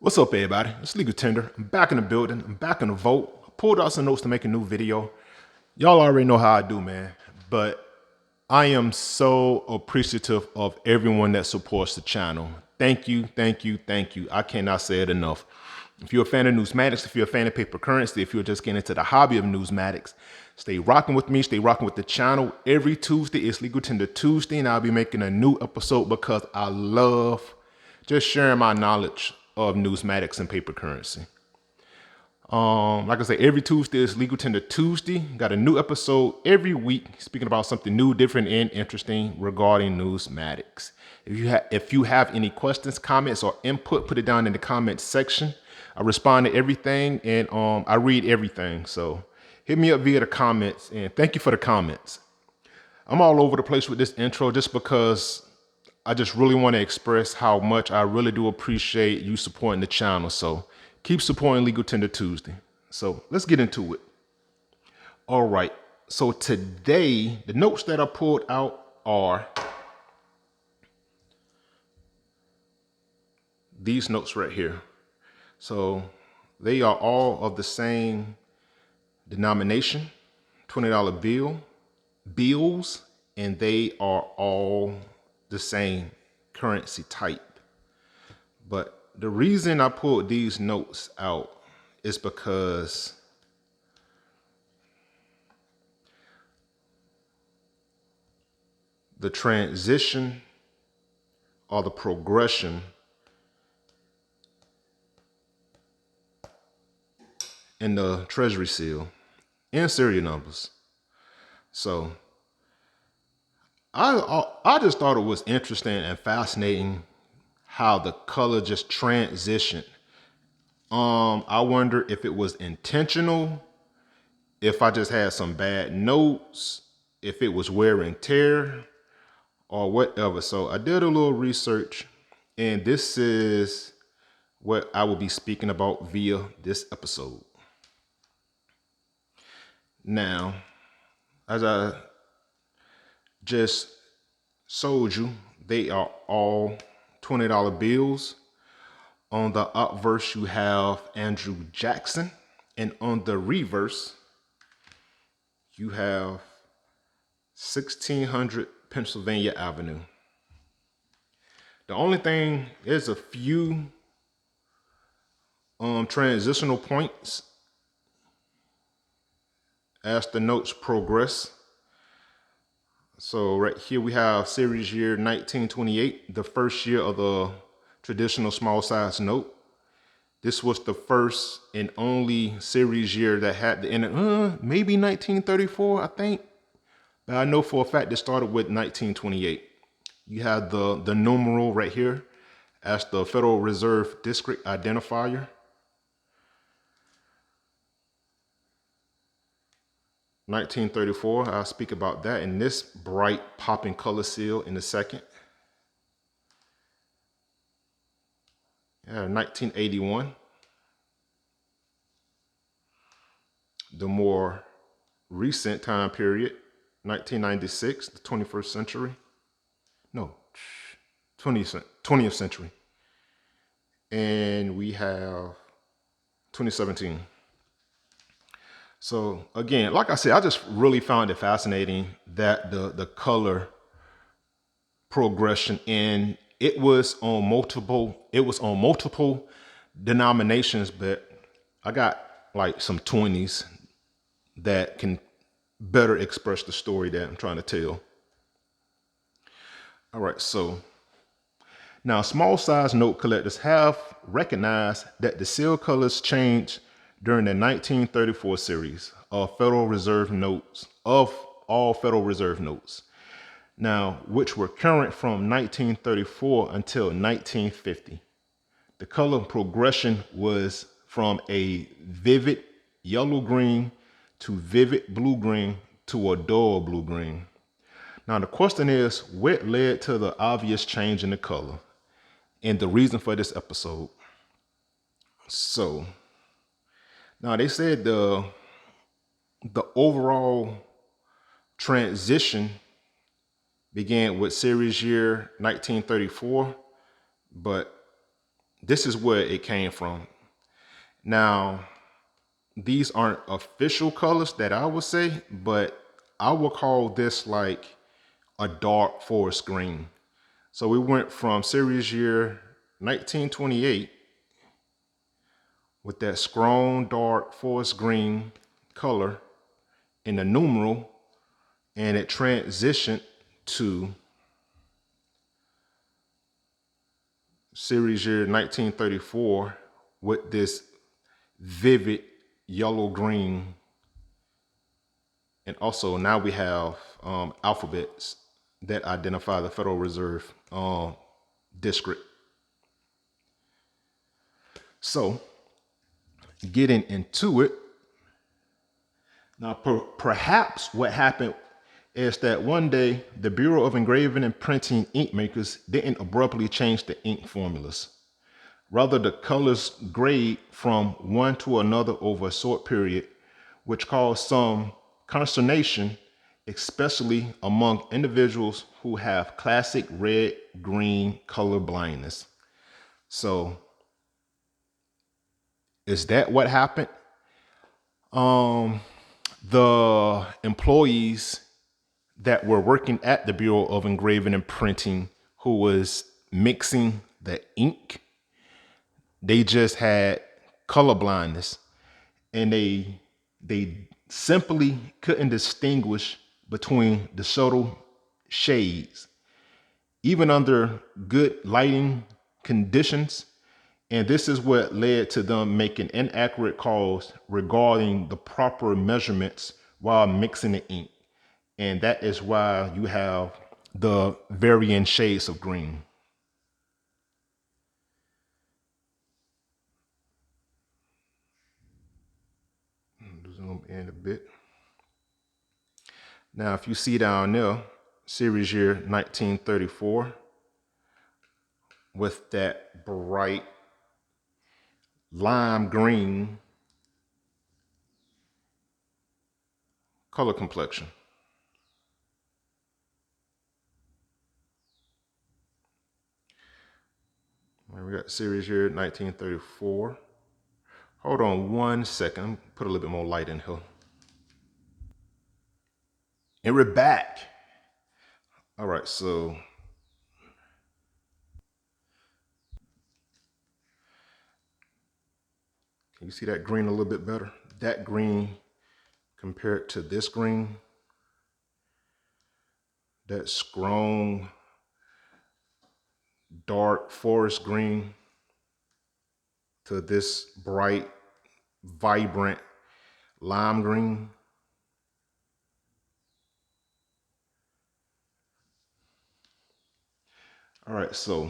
What's up, everybody? It's Legal Tender. I'm back in the building. I'm back in the vote. I pulled out some notes to make a new video. Y'all already know how I do, man. But I am so appreciative of everyone that supports the channel. Thank you, thank you, thank you. I cannot say it enough. If you're a fan of Newsmatics, if you're a fan of paper currency, if you're just getting into the hobby of Newsmatics, stay rocking with me, stay rocking with the channel. Every Tuesday is Legal Tender Tuesday, and I'll be making a new episode because I love just sharing my knowledge of Newsmatics and paper currency. Like I say, every Tuesday is Legal Tender Tuesday. Got a new episode every week speaking about something new, different, and interesting regarding Newsmatics. If you have any questions, comments, or input, put it down in the comments section. I respond to everything and I read everything. So hit me up via the comments, and thank you for the comments. I'm all over the place with this intro just because I just really want to express how much I really do appreciate you supporting the channel. So keep supporting Legal Tender Tuesday. So let's get into it. All right. So today, the notes that I pulled out are these notes right here. So they are all of the same denomination, $20 bills, and they are all the same currency type. But the reason I pulled these notes out is because the transition or the progression in the Treasury seal and serial numbers. So I just thought it was interesting and fascinating how the color just transitioned. I wonder if it was intentional, if I just had some bad notes, if it was wear and tear, or whatever. So I did a little research, and this is what I will be speaking about via this episode. Now, as I just showed you, they are all $20 bills. On the obverse, you have Andrew Jackson, and on the reverse, you have 1600 Pennsylvania Avenue. The only thing is a few transitional points as the notes progress. So right here we have series year 1928, the first year of the traditional small size note. This was the first and only series year that had the end. Maybe 1934, I think. But I know for a fact it started with 1928. You have the numeral right here as the Federal Reserve District identifier. 1934, I'll speak about that in this bright popping color seal in a second. 1981. The more recent time period, 1996, the 21st century. No, 20th century. And we have 2017. So again, like I said, I just really found it fascinating that the color progression, and it was on multiple denominations, but I got like some 20s that can better express the story that I'm trying to tell. All right, so now small size note collectors have recognized that the seal colors changed during the 1934 series of Federal Reserve notes, of all Federal Reserve notes, now which were current from 1934 until 1950. The color progression was from a vivid yellow-green to vivid blue-green to a dull blue-green. Now the question is, what led to the obvious change in the color? And the reason for this episode. So now they said the overall transition began with series year 1934, but this is where it came from. Now, these aren't official colors that I would say, but I would call this like a dark forest green. So we went from series year 1928 with that strong dark forest green color in the numeral, and it transitioned to series year 1934 with this vivid yellow green. And also now we have alphabets that identify the Federal Reserve district. So getting into it, now perhaps what happened is that one day the Bureau of Engraving and Printing ink makers didn't abruptly change the ink formulas. Rather, the colors grade from one to another over a short period, which caused some consternation, especially among individuals who have classic red-green color blindness. So, is that what happened? The employees that were working at the Bureau of Engraving and Printing who was mixing the ink, they just had color blindness, and they simply couldn't distinguish between the subtle shades, even under good lighting conditions. And this is what led to them making inaccurate calls regarding the proper measurements while mixing the ink. And that is why you have the varying shades of green. Zoom in a bit. Now, if you see down there, series year 1934, with that bright lime green color complexion. We got series year 1934. Hold on one second. Put a little bit more light in here. And we're back. All right, so can you see that green a little bit better? That green compared to this green, that strong, dark forest green to this bright, vibrant lime green. All right, so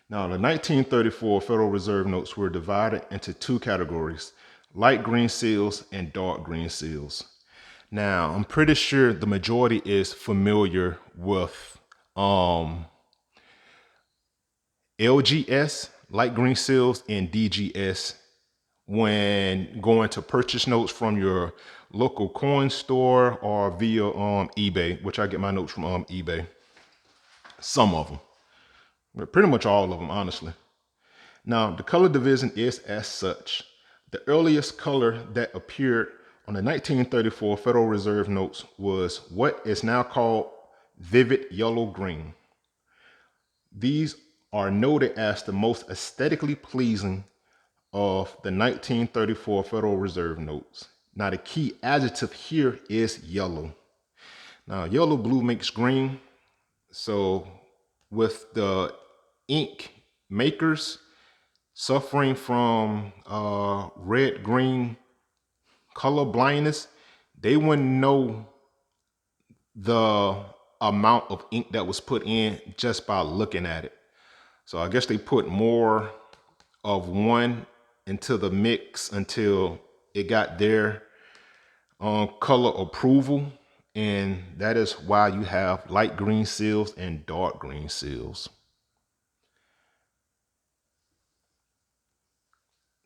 now the 1934 Federal Reserve notes were divided into two categories: light green seals and dark green seals. Now, I'm pretty sure the majority is familiar with LGS, light green seals, and DGS when going to purchase notes from your local coin store or via eBay, which I get my notes from eBay. Some of them, but pretty much all of them, honestly. Now, the color division is as such. The earliest color that appeared on the 1934 Federal Reserve notes was what is now called vivid yellow-green. These are noted as the most aesthetically pleasing of the 1934 Federal Reserve notes. Now, the key adjective here is yellow. Now, yellow blue makes green. So with the ink makers suffering from red green color blindness, they wouldn't know the amount of ink that was put in just by looking at it. So I guess they put more of one into the mix until it got their color approval. And that is why you have light green seals and dark green seals.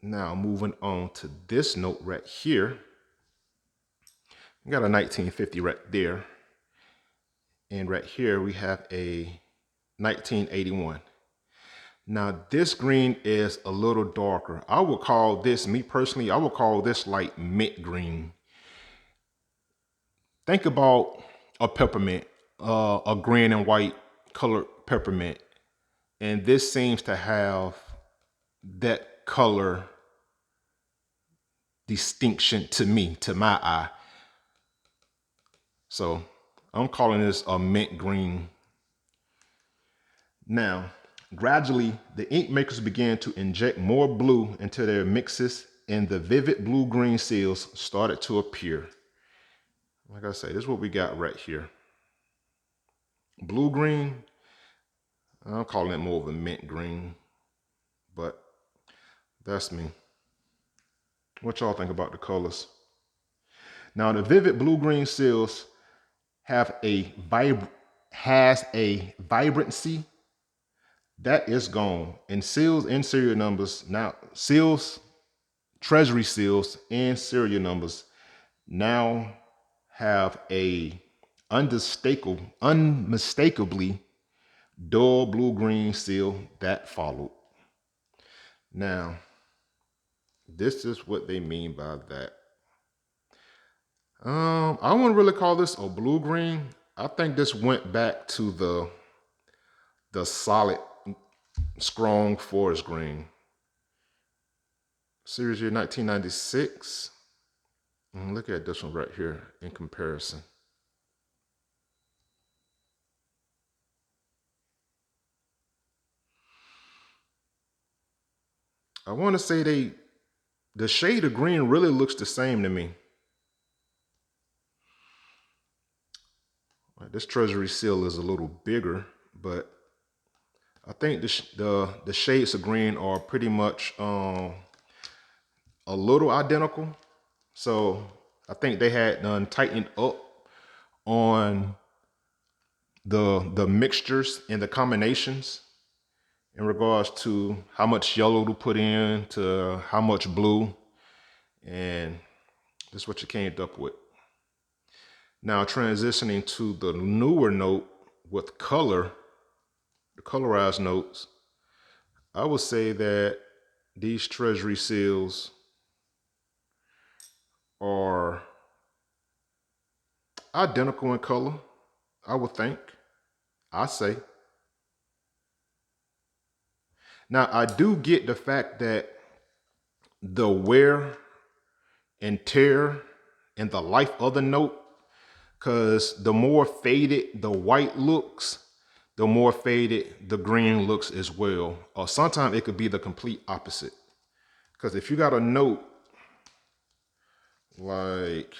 Now moving on to this note right here. We got a 1950 right there. And right here we have a 1981. Now this green is a little darker. I would call this, me personally, I would call this like mint green. Think about a peppermint, a green and white colored peppermint. And this seems to have that color distinction to me, to my eye. So I'm calling this a mint green. Now, gradually, the ink makers began to inject more blue into their mixes, and the vivid blue-green seals started to appear. Like I say, this is what we got right here. Blue-green, I'm calling it more of a mint green, but that's me. What y'all think about the colors? Now, the vivid blue-green seals have a vibrancy that is gone. And seals and serial numbers now, seals, treasury seals and serial numbers now have a unmistakably dull blue-green seal that followed. Now, this is what they mean by that. I wouldn't really call this a blue-green. I think this went back to the solid, strong forest green. Series year 1996. Look at this one right here in comparison. I want to say the shade of green really looks the same to me. This treasury seal is a little bigger, but I think the shades of green are pretty much a little identical. So I think they had done tightened up on the mixtures and the combinations in regards to how much yellow to put in to how much blue, and this is what you came up with. Now transitioning to the newer note with color, the colorized notes, I would say that these treasury seals are identical in color, I would think. I say. Now I do get the fact that the wear and tear and the life of the note, because the more faded the white looks, the more faded the green looks as well. Or sometimes it could be the complete opposite. Because if you got a note like,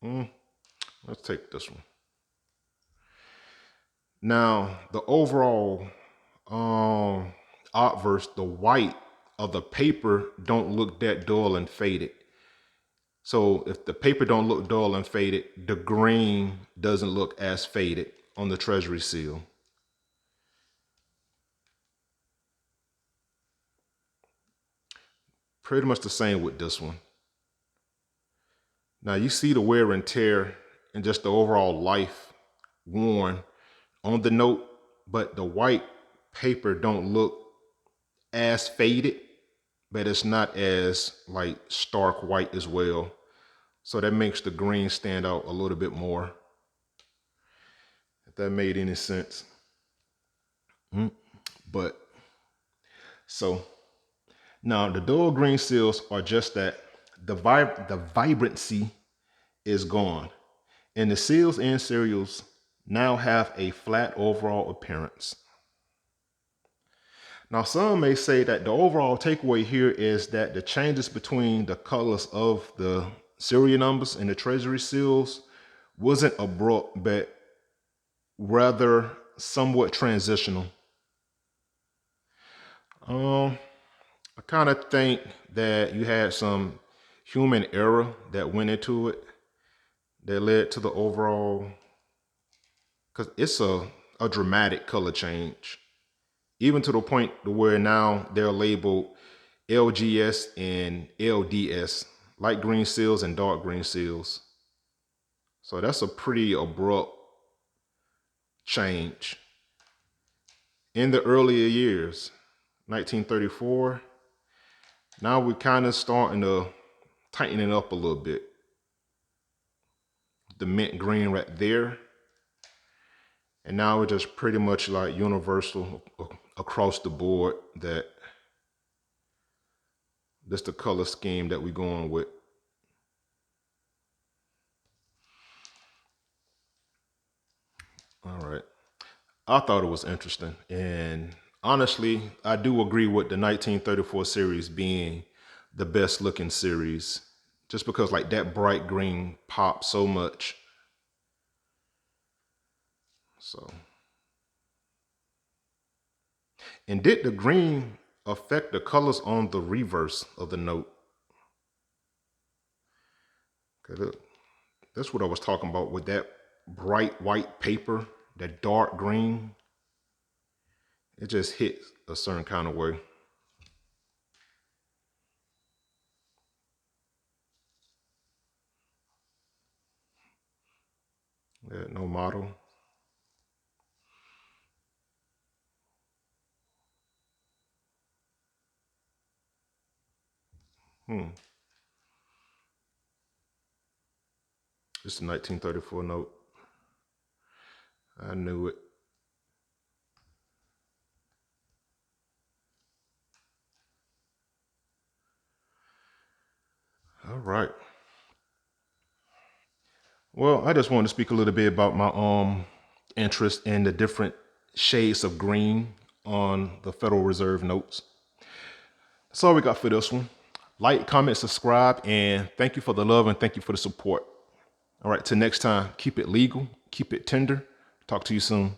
let's take this one. Now, the overall obverse, the white of the paper don't look that dull and faded. So if the paper don't look dull and faded, the green doesn't look as faded on the treasury seal. Pretty much the same with this one. Now you see the wear and tear and just the overall life worn on the note, but the white paper don't look as faded, but it's not as like stark white as well. So that makes the green stand out a little bit more. If that made any sense. But so now the dull green seals are just that the vibrancy is gone. And the seals and cereals now have a flat overall appearance. Now, some may say that the overall takeaway here is that the changes between the colors of the serial numbers and the treasury seals wasn't abrupt, but rather somewhat transitional. I kind of think that you had some human error that went into it that led to the overall, because it's a dramatic color change, even to the point to where now they're labeled LGS and LDS, light green seals and dark green seals. So that's a pretty abrupt change. In the earlier years, 1934, now we're kind of starting to tighten it up a little bit. The mint green right there. And now we're just pretty much like universal across the board that this the color scheme that we're going with. All right. I thought it was interesting. And honestly, I do agree with the 1934 series being the best looking series. Just because like that bright green pops so much. So. And did the green affect the colors on the reverse of the note? Okay, look, that's what I was talking about with that bright white paper, that dark green. It just hits a certain kind of way. Yeah, no model. It's a 1934 note. I knew it. All right. Well, I just wanted to speak a little bit about my interest in the different shades of green on the Federal Reserve notes. That's all we got for this one. Like, comment, subscribe, and thank you for the love and thank you for the support. All right, till next time, keep it legal, keep it tender. Talk to you soon.